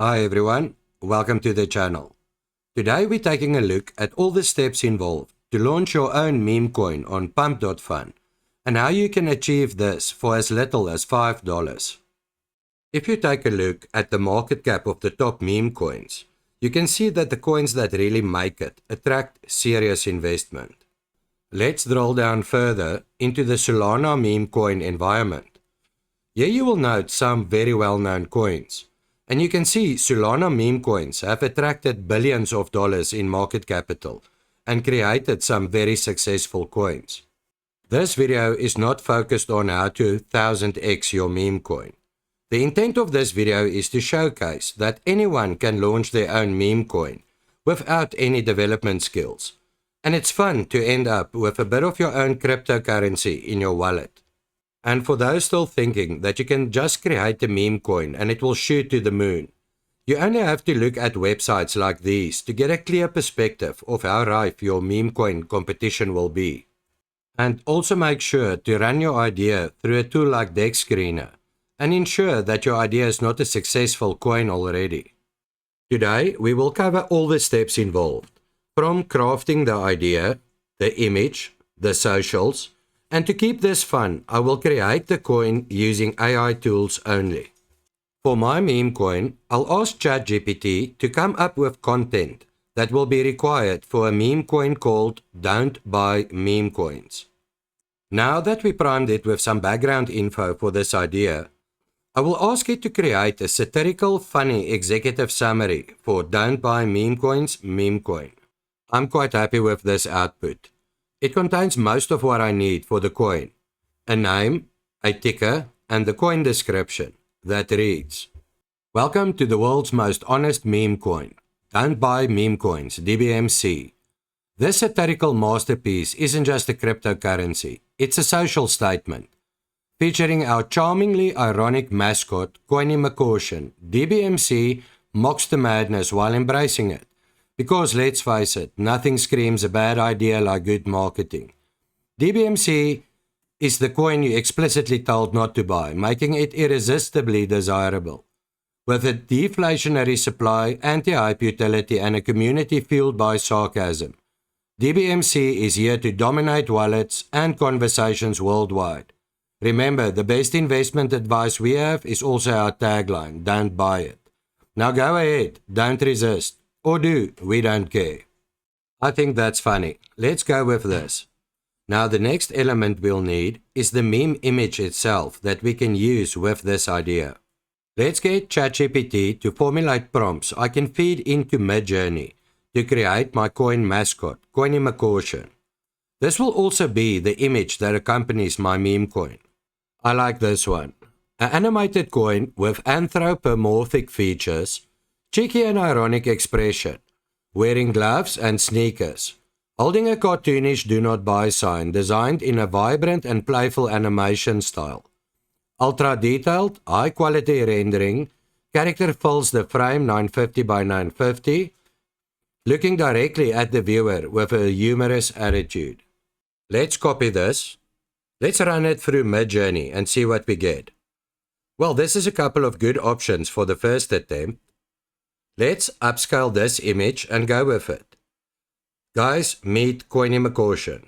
Hi everyone, welcome to the channel. Today we're taking a look at all the steps involved to launch your own Memecoin on Pump.Fun and how you can achieve this for as little as $5. If you take a look at the market cap of the top meme coins, you can see that the coins that really make it attract serious investment. Let's drill down further into the Solana meme coin environment. Here you will note some very well-known coins. And you can see Solana meme coins have attracted billions of dollars in market capital and created some very successful coins. This video is not focused on how to 1000x your meme coin. The intent of this video is to showcase that anyone can launch their own meme coin without any development skills. And it's fun to end up with a bit of your own cryptocurrency in your wallet. And for those still thinking that you can just create a meme coin and it will shoot to the moon, you only have to look at websites like these to get a clear perspective of how ripe your meme coin competition will be. And also make sure to run your idea through a tool like Deck Screener and ensure that your idea is not a successful coin already. Today we will cover all the steps involved, from crafting the idea, the image, the socials, and to keep this fun, I will create the coin using AI tools only. For my meme coin, I'll ask ChatGPT to come up with content that will be required for a meme coin called Don't Buy Meme Coins. Now that we primed it with some background info for this idea, I will ask it to create a satirical, funny executive summary for Don't Buy Meme Coins meme coin. I'm quite happy with this output. It contains most of what I need for the coin: a name, a ticker, and the coin description that reads, "Welcome to the world's most honest meme coin. Don't buy meme coins, DBMC. This satirical masterpiece isn't just a cryptocurrency, it's a social statement. Featuring our charmingly ironic mascot, Memecoin, DBMC mocks the madness while embracing it. Because let's face it, nothing screams a bad idea like good marketing. DBMC is the coin you explicitly told not to buy, making it irresistibly desirable. With a deflationary supply, anti-hype utility, and a community fueled by sarcasm, DBMC is here to dominate wallets and conversations worldwide. Remember, the best investment advice we have is also our tagline, don't buy it. Now go ahead, don't resist. Or do, we don't care." I think that's funny. Let's go with this. Now the next element we'll need is the meme image itself that we can use with this idea. Let's get ChatGPT to formulate prompts I can feed into Midjourney to create my coin mascot, Memecoin. This will also be the image that accompanies my meme coin. I like this one. An animated coin with anthropomorphic features, cheeky and ironic expression, wearing gloves and sneakers, holding a cartoonish do not buy sign designed in a vibrant and playful animation style. Ultra detailed, high quality rendering, character fills the frame 950 by 950, looking directly at the viewer with a humorous attitude. Let's copy this. Let's run it through Midjourney and see what we get. Well, this is a couple of good options for the first attempt. Let's upscale this image and go with it. Guys, meet Memecoin.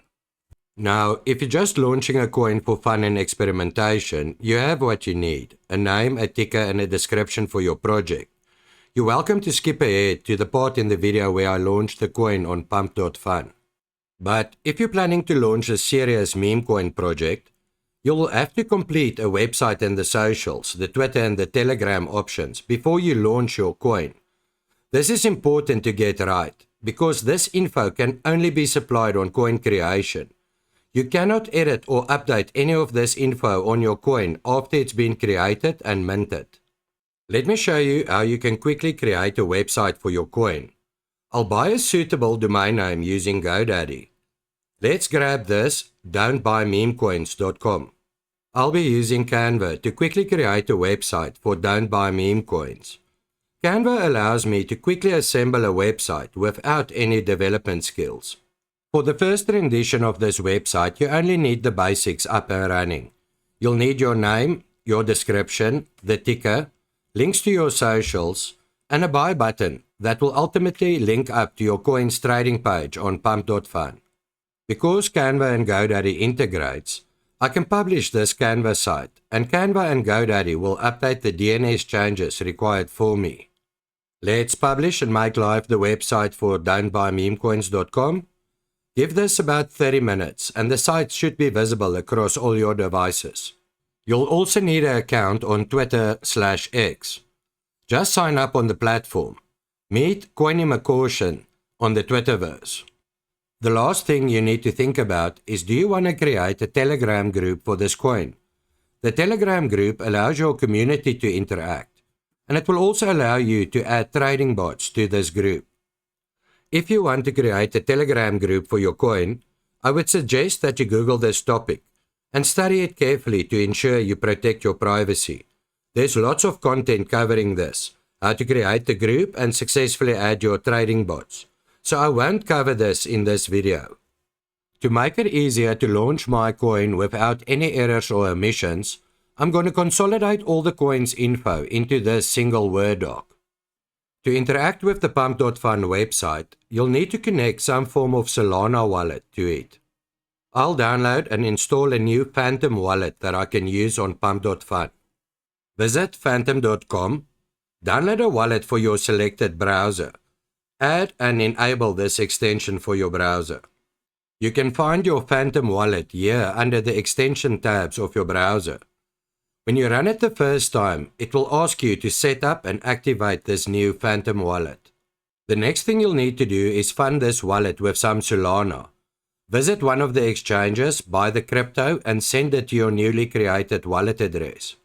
Now, if you're just launching a coin for fun and experimentation, you have what you need: a name, a ticker, and a description for your project. You're welcome to skip ahead to the part in the video where I launched the coin on Pump.Fun. But if you're planning to launch a serious meme coin project, you'll have to complete a website and the socials, the Twitter and the Telegram options before you launch your coin. This is important to get right, because this info can only be supplied on coin creation. You cannot edit or update any of this info on your coin after it's been created and minted. Let me show you how you can quickly create a website for your coin. I'll buy a suitable domain name using GoDaddy. Let's grab this don'tbuymemecoins.com. I'll be using Canva to quickly create a website for Don't Buy Meme Coins. Canva allows me to quickly assemble a website without any development skills. For the first rendition of this website, you only need the basics up and running. You'll need your name, your description, the ticker, links to your socials, and a buy button that will ultimately link up to your coin's trading page on Pump.Fun. Because Canva and GoDaddy integrates, I can publish this Canva site, and Canva and GoDaddy will update the DNS changes required for me. Let's publish and make live the website for don'tbuymemecoins.com. Give this about 30 minutes and the site should be visible across all your devices. You'll also need an account on Twitter/X. Just sign up on the platform. Meet Memecoin on the Twitterverse. The last thing you need to think about is, do you want to create a Telegram group for this coin? The Telegram group allows your community to interact, and it will also allow you to add trading bots to this group. If you want to create a Telegram group for your coin, I would suggest that you Google this topic and study it carefully to ensure you protect your privacy. There's lots of content covering this, how to create a group and successfully add your trading bots. So I won't cover this in this video. To make it easier to launch my coin without any errors or omissions, I'm going to consolidate all the coin's info into this single Word doc. To interact with the Pump.Fun website, you'll need to connect some form of Solana wallet to it. I'll download and install a new Phantom wallet that I can use on Pump.Fun. Visit phantom.com, download a wallet for your selected browser. Add and enable this extension for your browser. You can find your Phantom wallet here under the extension tabs of your browser. When you run it the first time, it will ask you to set up and activate this new Phantom wallet. The next thing you'll need to do is fund this wallet with some Solana. Visit one of the exchanges, buy the crypto and send it to your newly created wallet address.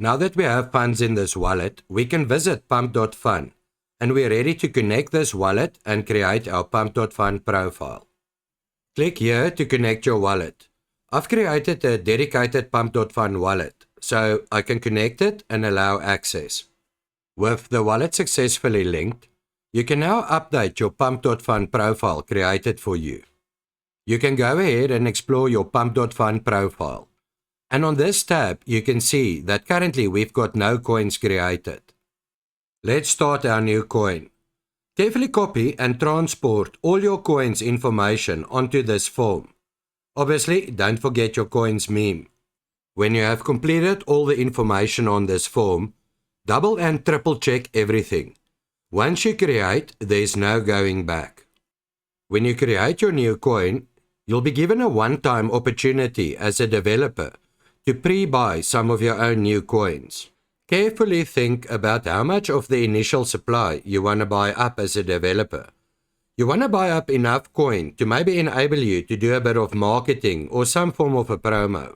Now that we have funds in this wallet, we can visit Pump.Fun. And we're ready to connect this wallet and create our Pump.Fun profile. Click here to connect your wallet. I've created a dedicated Pump.Fun wallet, so I can connect it and allow access. With the wallet successfully linked, you can now update your Pump.Fun profile created for you. You can go ahead and explore your Pump.Fun profile. And on this tab, you can see that currently we've got no coins created. Let's start our new coin. Carefully copy and transport all your coins information onto this form. Obviously, don't forget your coin's meme. When you have completed all the information on this form, double and triple check everything. Once you create, there's no going back. When you create your new coin, you'll be given a one-time opportunity as a developer to pre-buy some of your own new coins. Carefully think about how much of the initial supply you want to buy up as a developer. You want to buy up enough coin to maybe enable you to do a bit of marketing or some form of a promo.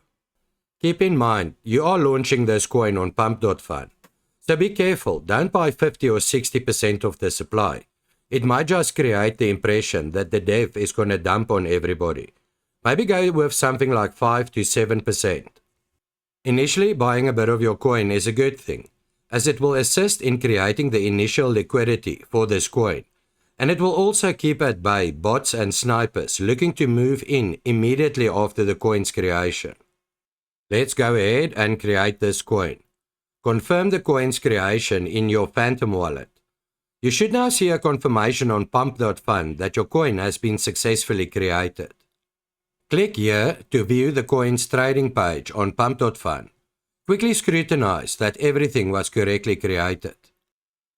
Keep in mind, you are launching this coin on Pump.Fun. So be careful, don't buy 50 or 60% of the supply. It might just create the impression that the dev is going to dump on everybody. Maybe go with something like 5 to 7%. Initially, buying a bit of your coin is a good thing, as it will assist in creating the initial liquidity for this coin, and it will also keep at bay bots and snipers looking to move in immediately after the coin's creation. Let's go ahead and create this coin. Confirm the coin's creation in your Phantom wallet. You should now see a confirmation on Pump.Fun that your coin has been successfully created. Click here to view the coin's trading page on Pump.Fun. Quickly scrutinize that everything was correctly created.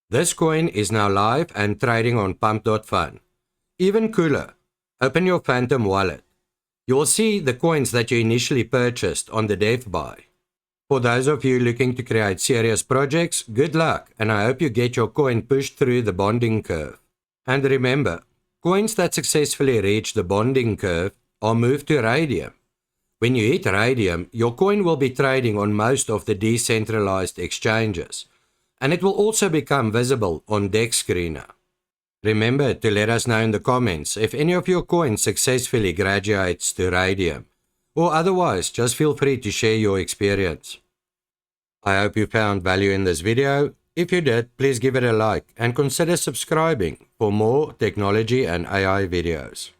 This coin is now live and trading on Pump.Fun. Even cooler, open your Phantom wallet. You will see the coins that you initially purchased on the dev buy. For those of you looking to create serious projects, good luck, and I hope you get your coin pushed through the bonding curve. And remember, coins that successfully reach the bonding curve are moved to Radium. When you hit Radium, your coin will be trading on most of the decentralized exchanges, and it will also become visible on Dex Screener. Remember to let us know in the comments if any of your coins successfully graduates to Radium, or otherwise just feel free to share your experience. I hope you found value in this video. If you did, please give it a like and consider subscribing for more technology and AI videos.